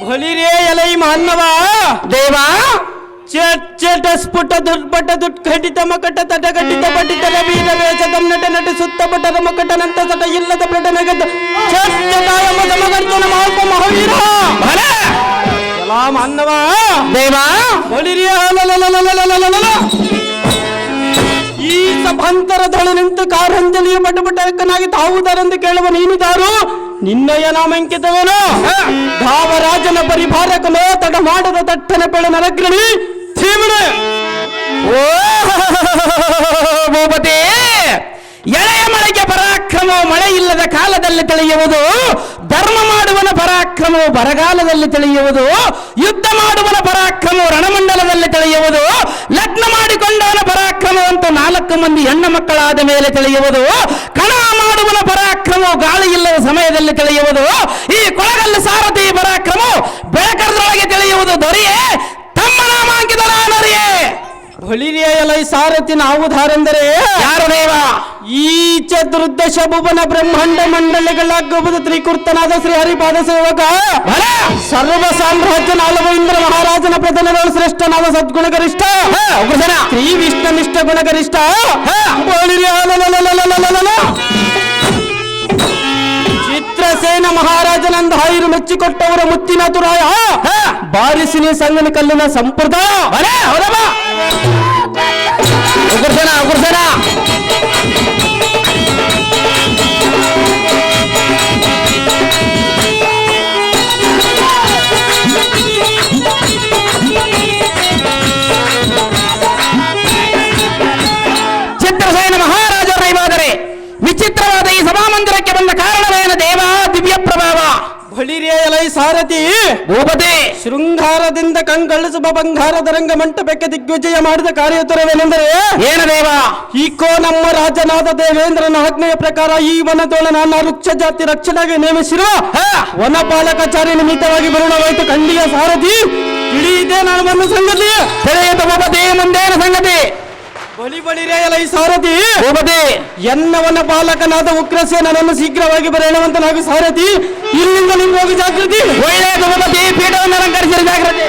ಭಲಿರೇ ಎಲೈ ಮಾನವ ದೇವ ಚಟ್ ಚಟ ಸ್ಫುಟ ದುರ್ಬಟ ದುಡ್ಘಟಿತ ಮಕಟ ತಟಘಟಿತ ಪಟಿತ ರವೀರ ವೇಷದಂ ನಟ ನಟ ಸುತ್ತ ಬಟರ ಮಕಟನಂತ ಸಟ ಇಲ್ಲದ ಪ್ರಟನಗದ ಚಟ್ ಚಟಾಯ ಮದ ಮಗರ್ಜನ ಮಹಾಲ್ಪ ಮಹಾವೀರ ಭಲ ಎಲಾ ಮಾನವ ದೇವ ಭಲಿರೇ ಈ ಸಭಾಂತರದೊಳು ನಿಂತು ಕಾರಂಜಲಿಯ ಬಟಬಟಕನಾಗಿ ತಾವುದರೆಂದು ಕೇಳುವ ನೀನಿದಾರು ನಿನ್ನಯ ನಾಮಂಕಿತವೇನೋ ಧಾವರಾಜನ ಪರಿಭಾರಕನೋ ತಡ ಮಾಡದ ತಟ್ಟನ ಬೆಳೆ ನರಗ್ರಣಿ ಧೀಮಣ ಓ ಭೂಪತಿ ಎಳೆಯ ಮಳೆಗೆ ಪರಾಕ್ರಮವು ಮಳೆ ಇಲ್ಲದ ಕಾಲದಲ್ಲಿ ತಿಳಿಯುವುದು, ಧರ್ಮ ಮಾಡುವನ ಪರಾಕ್ರಮವು ಬರಗಾಲದಲ್ಲಿ ತಿಳಿಯುವುದು, ಯುದ್ಧ ಮಾಡುವನ ಪರಾಕ್ರಮವು ರಣಮಂಡಲದಲ್ಲಿ ತಿಳಿಯುವುದು, ಲಗ್ನ ಮಾಡಿಕೊಂಡವನ ಪರಾಕ್ರಮವಂತೂ 4 ಮಂದಿ ಹೆಣ್ಣು ಮಕ್ಕಳಾದ ಮೇಲೆ ತಿಳಿಯುವುದು, ಕಣ ಮಾಡುವನ ಪರಾಕ್ರಮವು ಗಾಳಿ ಇಲ್ಲದ ಸಮಯದಲ್ಲಿ ತಿಳಿಯುವುದು, ಈ ಕೊಳಗಲ್ಲು ಸಾರಥಿ ಪರಾಕ್ರಮವು ಬೆಳಕರದೊಳಗೆ ತಿಳಿಯುವುದು. ದೊರೆಯೇ ತಮ್ಮ ನಾಮಾಂಕಿತ ನಾನರಿಯೇ ಭಲಿರಿಯ ಎಲೈ ಸಾರಥಿ ನಾವುಧಾರೆಂದರೆ ಯಾರು ದೇವ? ಈ ಚತುರ್ದಶ ಭುವನ ಬ್ರಹ್ಮಾಂಡ ಮಂಡಲಗಳಾಗಬಹುದು ತ್ರಿಕೂರ್ತನಾದ ಶ್ರೀ ಹರಿಪಾದ ಸೇವಕ ಸರ್ವ ಸಾಮ್ರಾಜ್ಯ ನಾಲ್ವ ಇಂದ್ರ ಮಹಾರಾಜನ ಪ್ರಧಾನಗಳು ಶ್ರೇಷ್ಠನಾದ ಸದ್ಗುಣಗರಿಷ್ಠ ಶ್ರೀ ವಿಷ್ಣುನಿಷ್ಠ ಗುಣಗರಿಷ್ಠ ಚಿತ್ರಸೇನ ಮಹಾರಾಜನಂದ ಹಾಯಿರು ಮೆಚ್ಚಿಕೊಟ್ಟವರ ಮುತ್ತಿನ ತುರಾಯ ಬಾರಿಸಿನಿ ಸಂಗನ ಕಲ್ಲಿನ ಸಂಪ್ರದಾಯ ಉಗುರ್ಸನ ಉಗುರ್ಸನ ಚಿತ್ರಸೇನ ಮಹಾರಾಜರ ರೈವಾದರೆ ವಿಚಿತ್ರವಾದ ಈ ಸಭಾಮಂದಿರಕ್ಕೆ ಬಂದ ಕಾರಣವೇನು ದೇವ? ದಿವ್ಯ ಪ್ರಭಾವ. ಭಲಿರಿಯ ಎಲೈ ಸಾರಥಿ ಭೂಪತಿ ಶೃಂಗಾರದಿಂದ ಕಂಗೊಳಿಸುವ ಬಂಗಾರದ ರಂಗ ಮಂಟಪಕ್ಕೆ ದಿಗ್ವಿಜಯ ಮಾಡಿದ ಕಾರ್ಯತರವೇನೆಂದರೆ ಏನು ದೇವ? ಈಕೋ ನಮ್ಮ ರಾಜನಾದ ದೇವೇಂದ್ರನ ಆಜ್ಞೆಯ ಪ್ರಕಾರ ಈ ವನದೋಳ ನನ್ನ ವೃಕ್ಷ ಜಾತಿ ರಕ್ಷಣೆಗೆ ನೇಮಿಸಿರುವ ವನಪಾಲಕಚಾರಿ ನಿಮಿತ್ತವಾಗಿ ಬರುಣವಾಯಿತು ಖಂಡಿಯ ಸಾರಥಿ. ಇಡೀ ಇದೇ ನಾನು ಬಂದ ಸಂಗತಿ ತಿಳಿಯಿತು ಭೂಪತಿ. ಮುಂದೇನು ಸಂಗತಿ? ಬಲಿರಿಯ ಎಲೈ ಸಾರಥಿ ಭೂಪತಿ ಎನ್ನ ವನಪಾಲಕನಾದ ಉಗ್ರಸೇನನನ್ನು ಶೀಘ್ರವಾಗಿ ಬರೆಯುವಂತನಾಗಿ ಸಾರಥಿ ಇಲ್ಲಿಂದ ನಿಮ್ಗೆ ಹೋಗಿ ಜಾಗೃತಿ. ಒಳ್ಳೆಯದು ಭೂಪತಿ. ಪೀಠವನ್ನು ಅಲಂಕರಿಸಿದ ಜಾಗ್ರತೆ.